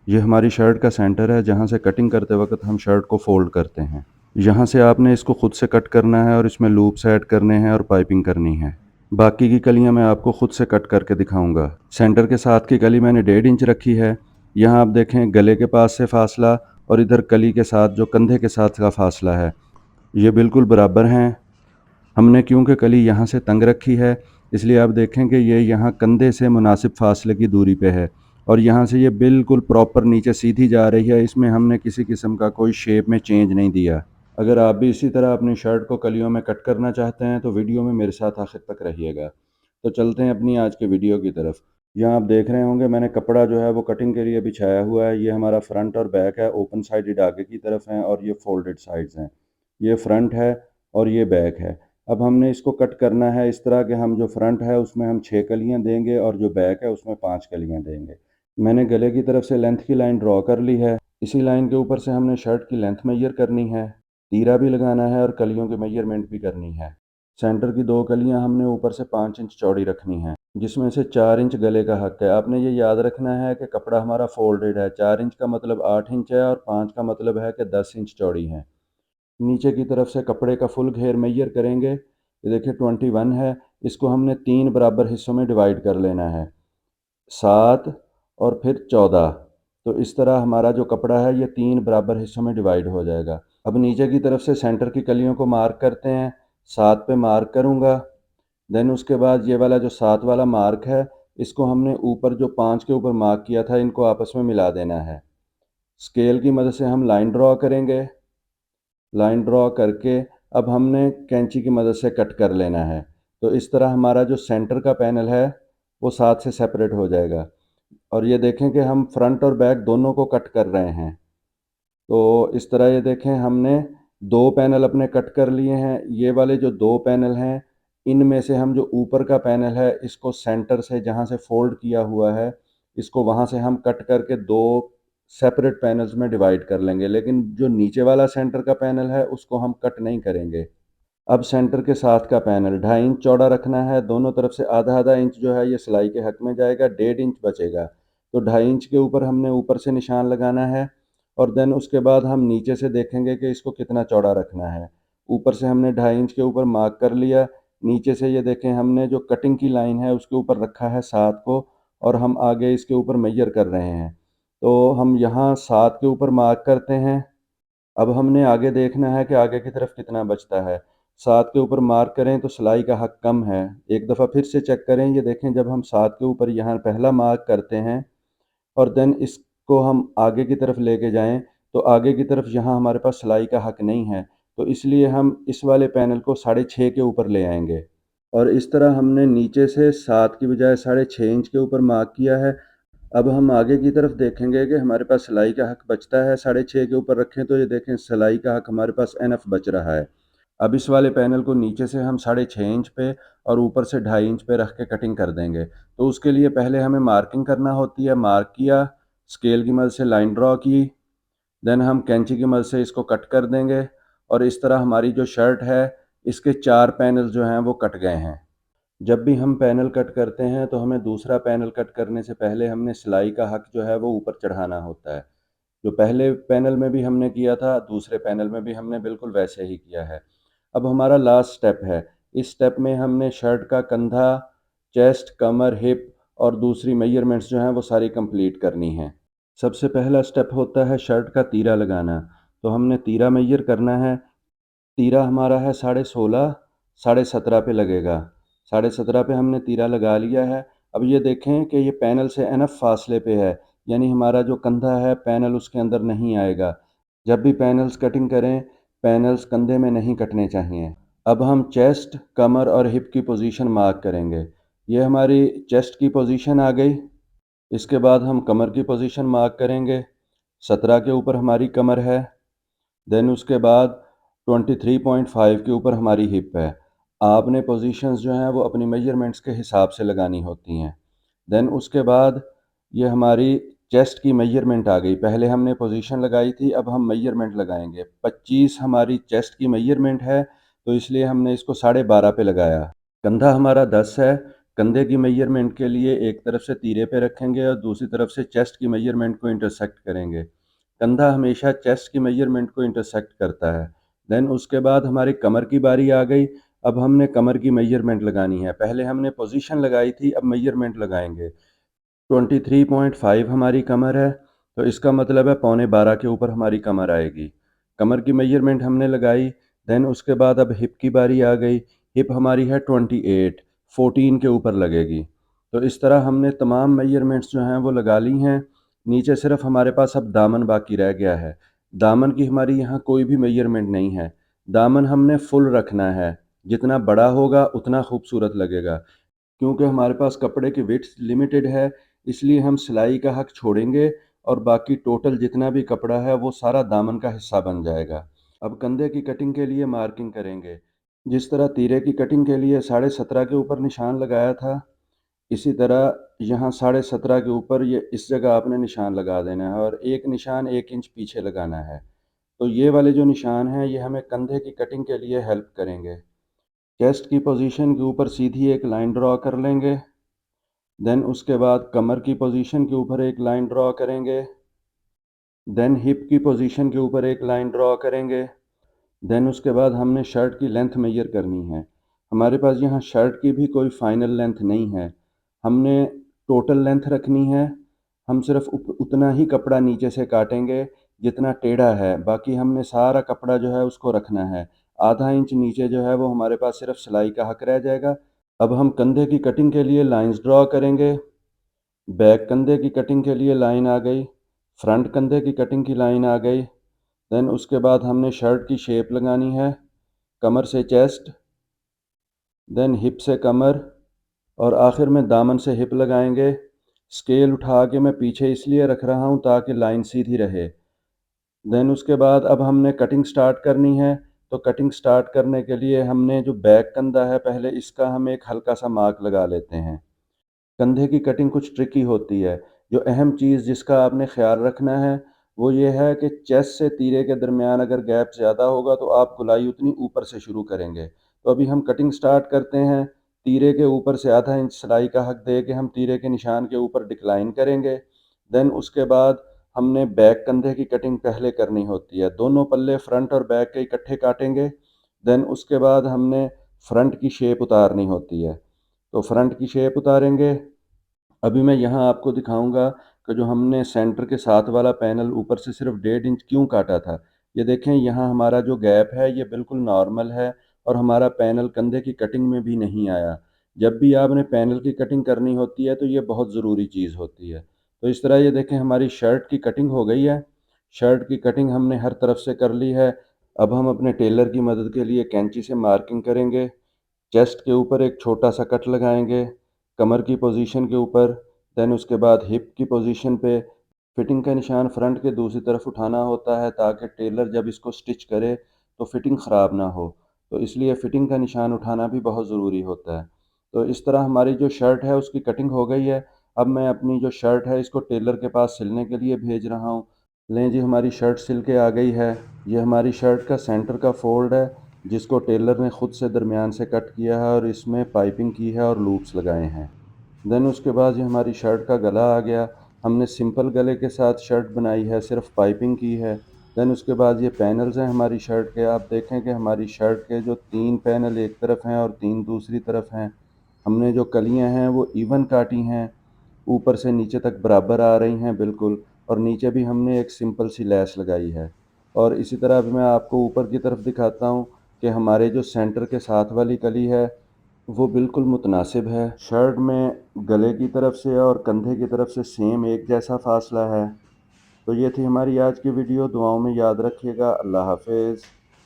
ये हमारी शर्ट का सेंटर है जहाँ से कटिंग करते वक्त हम शर्ट को फोल्ड करते हैं। यहाँ से आपने इसको खुद से कट करना है और इसमें लूप्स ऐड करने हैं और पाइपिंग करनी है। बाकी की कलियाँ मैं आपको खुद से कट करके दिखाऊंगा। सेंटर के साथ की कली मैंने 1.5 इंच रखी है। यहाँ आप देखें गले के पास से फासला और इधर कली के साथ जो कंधे के साथ का फासला है ये बिल्कुल बराबर हैं। हमने क्योंकि कली यहाँ से तंग रखी है इसलिए आप देखें कि ये यहाँ कंधे से मुनासिब फासले की दूरी पे है और यहाँ से ये बिल्कुल प्रॉपर नीचे सीधी जा रही है। इसमें हमने किसी किस्म का कोई शेप में चेंज नहीं दिया। अगर आप भी इसी तरह अपनी शर्ट को कलियों में कट करना चाहते हैं तो वीडियो में मेरे साथ आखिर तक रहिएगा। तो चलते हैं अपनी आज के वीडियो की तरफ। यहाँ आप देख रहे होंगे मैंने कपड़ा जो है वो कटिंग के लिए बिछाया हुआ है। ये हमारा फ्रंट और बैक है, ओपन साइडेड आगे की तरफ हैं और ये फोल्डेड साइड्स हैं। ये फ्रंट है और ये बैक है। अब हमने इसको कट करना है इस तरह कि हम जो फ्रंट है उसमें हम 6 कलियां देंगे और जो बैक है उसमें 5 कलियां देंगे। मैंने गले की तरफ से लेंथ की लाइन ड्रॉ कर ली है। इसी लाइन के ऊपर से हमने शर्ट की लेंथ मेजर करनी है, तीरा भी लगाना है और कलियों की मेजरमेंट भी करनी है। सेंटर की 2 कलियां हमने ऊपर से 5 इंच चौड़ी रखनी है, जिसमें से 4 इंच गले का हक है। आपने ये याद रखना है कि कपड़ा हमारा फोल्डेड है। 4 इंच का मतलब 8 इंच है और 5 का मतलब है कि 10 इंच चौड़ी है। नीचे की तरफ से कपड़े का फुल घेर मेजर करेंगे। ये देखिए 21 है। इसको हमने 3 बराबर हिस्सों में डिवाइड कर लेना है, 7 और फिर 14। तो इस तरह हमारा जो कपड़ा है ये 3 बराबर हिस्सों में डिवाइड हो जाएगा। अब नीचे की तरफ से सेंटर की कलियों को मार्क करते हैं। 7 पे मार्क करूँगा। देन उसके बाद ये वाला जो 7 वाला मार्क है इसको हमने ऊपर जो 5 के ऊपर मार्क किया था इनको आपस में मिला देना है। स्केल की मदद से हम लाइन ड्रॉ करेंगे। लाइन ड्रॉ करके अब हमने कैंची की मदद से कट कर लेना है। तो इस तरह हमारा जो सेंटर का पैनल है वो 7 से सेपरेट हो जाएगा। और ये देखें कि हम फ्रंट और बैक दोनों को कट कर रहे हैं। तो इस तरह ये देखें हमने 2 पैनल अपने कट कर लिए हैं। ये वाले जो 2 पैनल हैं इनमें से हम जो ऊपर का पैनल है इसको सेंटर से जहाँ से फोल्ड किया हुआ है इसको वहाँ से हम कट करके 2 सेपरेट पैनल्स में डिवाइड कर लेंगे, लेकिन जो नीचे वाला सेंटर का पैनल है उसको हम कट नहीं करेंगे। अब सेंटर के साथ का पैनल 2.5 इंच चौड़ा रखना है। दोनों तरफ से आधा आधा इंच जो है ये सिलाई के हक में जाएगा, 1.5 इंच बचेगा। तो 2.5 इंच के ऊपर हमने ऊपर से निशान लगाना है और देन उसके बाद हम नीचे से देखेंगे कि इसको कितना चौड़ा रखना है। ऊपर से हमने 2.5 इंच के ऊपर मार्क कर लिया। नीचे से ये देखें हमने जो कटिंग की लाइन है उसके ऊपर रखा है 7 को और हम आगे इसके ऊपर मेजर कर रहे हैं। तो हम यहाँ 7 के ऊपर मार्क करते हैं। अब हमने आगे देखना है कि आगे की तरफ कितना बचता है। 7 के ऊपर मार्क करें तो सिलाई का हक कम है। एक दफ़ा फिर से चेक करें। ये देखें जब हम 7 के ऊपर यहाँ पहला मार्क करते हैं और देन इसको हम आगे की तरफ लेके जाएं तो आगे की तरफ यहाँ हमारे पास सिलाई का हक नहीं है। तो इसलिए हम इस वाले पैनल को 6.5 के ऊपर ले आएंगे और इस तरह हमने नीचे से 7 की बजाय 6.5 इंच के ऊपर मार्क किया है। अब हम आगे की तरफ देखेंगे कि हमारे पास सिलाई का हक बचता है। 6.5 के ऊपर रखें तो ये देखें सिलाई का हक हमारे पास एनफ बच रहा है। अब इस वाले पैनल को नीचे से हम 6.5 इंच पे और ऊपर से 2.5 इंच पे रख के कटिंग कर देंगे। तो उसके लिए पहले हमें मार्किंग करना होती है। मार्क किया, स्केल की मदद से लाइन ड्रॉ की, देन हम कैंची की मदद से इसको कट कर देंगे और इस तरह हमारी जो शर्ट है इसके 4 पैनल जो हैं वो कट गए हैं। जब भी हम पैनल कट करते हैं तो हमें दूसरा पैनल कट करने से पहले हमने सिलाई का हक जो है वो ऊपर चढ़ाना होता है। जो पहले पैनल में भी हमने किया था दूसरे पैनल में भी हमने बिल्कुल वैसे ही किया है। अब हमारा लास्ट स्टेप है। इस स्टेप में हमने शर्ट का कंधा, चेस्ट, कमर, हिप और दूसरी मेजरमेंट्स जो हैं वो सारी कंप्लीट करनी हैं। सबसे पहला स्टेप होता है शर्ट का तीरा लगाना। तो हमने तीरा मेजर करना है। तीरा हमारा है 16.5, 17.5 पे लगेगा। 17.5 पे हमने तीरा लगा लिया है। अब ये देखें कि ये पैनल से एनफ फासले पे है, यानी हमारा जो कंधा है पैनल उसके अंदर नहीं आएगा। जब भी पैनल्स कटिंग करें पैनल्स कंधे में नहीं कटने चाहिए। अब हम चेस्ट, कमर और हिप की पोजीशन मार्क करेंगे। ये हमारी चेस्ट की पोजीशन आ गई। इसके बाद हम कमर की पोजीशन मार्क करेंगे। 17 के ऊपर हमारी कमर है। देन उसके बाद 23.5 के ऊपर हमारी हिप है। आपने पोजीशंस जो हैं वो अपनी मेजरमेंट्स के हिसाब से लगानी होती हैं। देन उसके बाद ये हमारी चेस्ट की मेजरमेंट आ गई। पहले हमने पोजीशन लगाई थी, अब हम मेजरमेंट लगाएंगे। 25 हमारी चेस्ट की मेजरमेंट है तो इसलिए हमने इसको 12.5 पे लगाया। कंधा हमारा 10 है, कंधे की मेजरमेंट के लिए एक तरफ से तीरे पे रखेंगे और दूसरी तरफ से चेस्ट की मेजरमेंट को इंटरसेक्ट करेंगे। कंधा हमेशा चेस्ट की मेजरमेंट को इंटरसेक्ट करता है। देन उसके बाद हमारी कमर की बारी आ गई। अब हमने कमर की मेजरमेंट लगानी है। पहले हमने पोजीशन लगाई थी, अब मेजरमेंट लगाएंगे। 23.5 हमारी कमर है, तो इसका मतलब है पौने 12 के ऊपर हमारी कमर आएगी। कमर की मेजरमेंट हमने लगाई। देन उसके बाद अब हिप की बारी आ गई। हिप हमारी है 28, 14 के ऊपर लगेगी। तो इस तरह हमने तमाम मेजरमेंट्स जो हैं वो लगा ली हैं। नीचे सिर्फ हमारे पास अब दामन बाकी रह गया है। दामन की हमारी यहाँ कोई भी मेजरमेंट नहीं है। दामन हमने फुल रखना है, जितना बड़ा होगा उतना खूबसूरत लगेगा। क्योंकि हमारे पास कपड़े की विड्थ लिमिटेड है, इसलिए हम सिलाई का हक छोड़ेंगे और बाकी टोटल जितना भी कपड़ा है वो सारा दामन का हिस्सा बन जाएगा। अब कंधे की कटिंग के लिए मार्किंग करेंगे। जिस तरह तीरे की कटिंग के लिए 17.5 के ऊपर निशान लगाया था, इसी तरह यहाँ 17.5 के ऊपर ये इस जगह आपने निशान लगा देना है और एक निशान 1 इंच पीछे लगाना है। तो ये वाले जो निशान हैं ये हमें कंधे की कटिंग के लिए हेल्प करेंगे। चेस्ट की पोजीशन के ऊपर सीधी एक लाइन ड्रॉ कर लेंगे। देन उसके बाद कमर की पोजीशन के ऊपर एक लाइन ड्रॉ करेंगे। देन हिप की पोजीशन के ऊपर एक लाइन ड्रॉ करेंगे। देन उसके बाद हमने शर्ट की लेंथ मेजर करनी है। हमारे पास यहाँ शर्ट की भी कोई फाइनल लेंथ नहीं है। हमने टोटल लेंथ रखनी है। हम सिर्फ उतना ही कपड़ा नीचे से काटेंगे जितना टेढ़ा है, बाकी हमने सारा कपड़ा जो है उसको रखना है। आधा इंच नीचे जो है वो हमारे पास सिर्फ सिलाई का हक रह जाएगा। अब हम कंधे की कटिंग के लिए लाइंस ड्रॉ करेंगे। बैक कंधे की कटिंग के लिए लाइन आ गई, फ्रंट कंधे की कटिंग की लाइन आ गई। देन उसके बाद हमने शर्ट की शेप लगानी है, कमर से चेस्ट, देन हिप से कमर और आखिर में दामन से हिप लगाएंगे। स्केल उठा के मैं पीछे इसलिए रख रहा हूँ ताकि लाइन सीधी रहे। देन उसके बाद अब हमने कटिंग स्टार्ट करनी है। तो कटिंग स्टार्ट करने के लिए हमने जो बैक कंधा है पहले इसका हम एक हल्का सा मार्क लगा लेते हैं। कंधे की कटिंग कुछ ट्रिकी होती है। जो अहम चीज़ जिसका आपने ख्याल रखना है वो ये है कि चेस्ट से तीरे के दरमियान अगर गैप ज़्यादा होगा तो आप गुलाई उतनी ऊपर से शुरू करेंगे। तो अभी हम कटिंग स्टार्ट करते हैं। तीरे के ऊपर से आधा इंच सिलाई का हक दे के हम तीरे के निशान के ऊपर डिक्लाइन करेंगे। देन उसके बाद हमने बैक कंधे की कटिंग पहले करनी होती है। दोनों पल्ले फ्रंट और बैक के इकट्ठे काटेंगे। देन उसके बाद हमने फ्रंट की शेप उतारनी होती है, तो फ्रंट की शेप उतारेंगे। अभी मैं यहाँ आपको दिखाऊंगा कि जो हमने सेंटर के साथ वाला पैनल ऊपर से सिर्फ 1.5 इंच क्यों काटा था। ये देखें, यहाँ हमारा जो गैप है ये बिल्कुल नॉर्मल है और हमारा पैनल कंधे की कटिंग में भी नहीं आया। जब भी आपने पैनल की कटिंग करनी होती है तो ये बहुत ज़रूरी चीज़ होती है। तो इस तरह ये देखें हमारी शर्ट की कटिंग हो गई है। शर्ट की कटिंग हमने हर तरफ से कर ली है। अब हम अपने टेलर की मदद के लिए कैंची से मार्किंग करेंगे। चेस्ट के ऊपर एक छोटा सा कट लगाएंगे, कमर की पोजीशन के ऊपर। देन उसके बाद हिप की पोजीशन पे फिटिंग का निशान फ्रंट के दूसरी तरफ उठाना होता है ताकि टेलर जब इसको स्टिच करे तो फिटिंग ख़राब ना हो। तो इसलिए फ़िटिंग का निशान उठाना भी बहुत ज़रूरी होता है। तो इस तरह हमारी जो शर्ट है उसकी कटिंग हो गई है। अब मैं अपनी जो शर्ट है इसको टेलर के पास सिलने के लिए भेज रहा हूँ। लें जी, हमारी शर्ट सिल के आ गई है। ये हमारी शर्ट का सेंटर का फोल्ड है जिसको टेलर ने ख़ुद से दरमियान से कट किया है और इसमें पाइपिंग की है और लूप्स लगाए हैं। देन उसके बाद ये हमारी शर्ट का गला आ गया। हमने सिंपल गले के साथ शर्ट बनाई है, सिर्फ पाइपिंग की है। देन उसके बाद ये पैनल्स हैं हमारी शर्ट के। आप देखें कि हमारी शर्ट के जो 3 पैनल एक तरफ हैं और 3 दूसरी तरफ हैं। हमने जो कलियां हैं वो इवन काटी हैं, ऊपर से नीचे तक बराबर आ रही हैं बिल्कुल। और नीचे भी हमने एक सिंपल सी लैस लगाई है। और इसी तरह अभी मैं आपको ऊपर की तरफ दिखाता हूँ कि हमारे जो सेंटर के साथ वाली कली है वो बिल्कुल मुतनासिब है। शर्ट में गले की तरफ से और कंधे की तरफ से सेम एक जैसा फासला है। तो ये थी हमारी आज की वीडियो। दुआओं में याद रखिएगा। अल्लाह हाफिज़।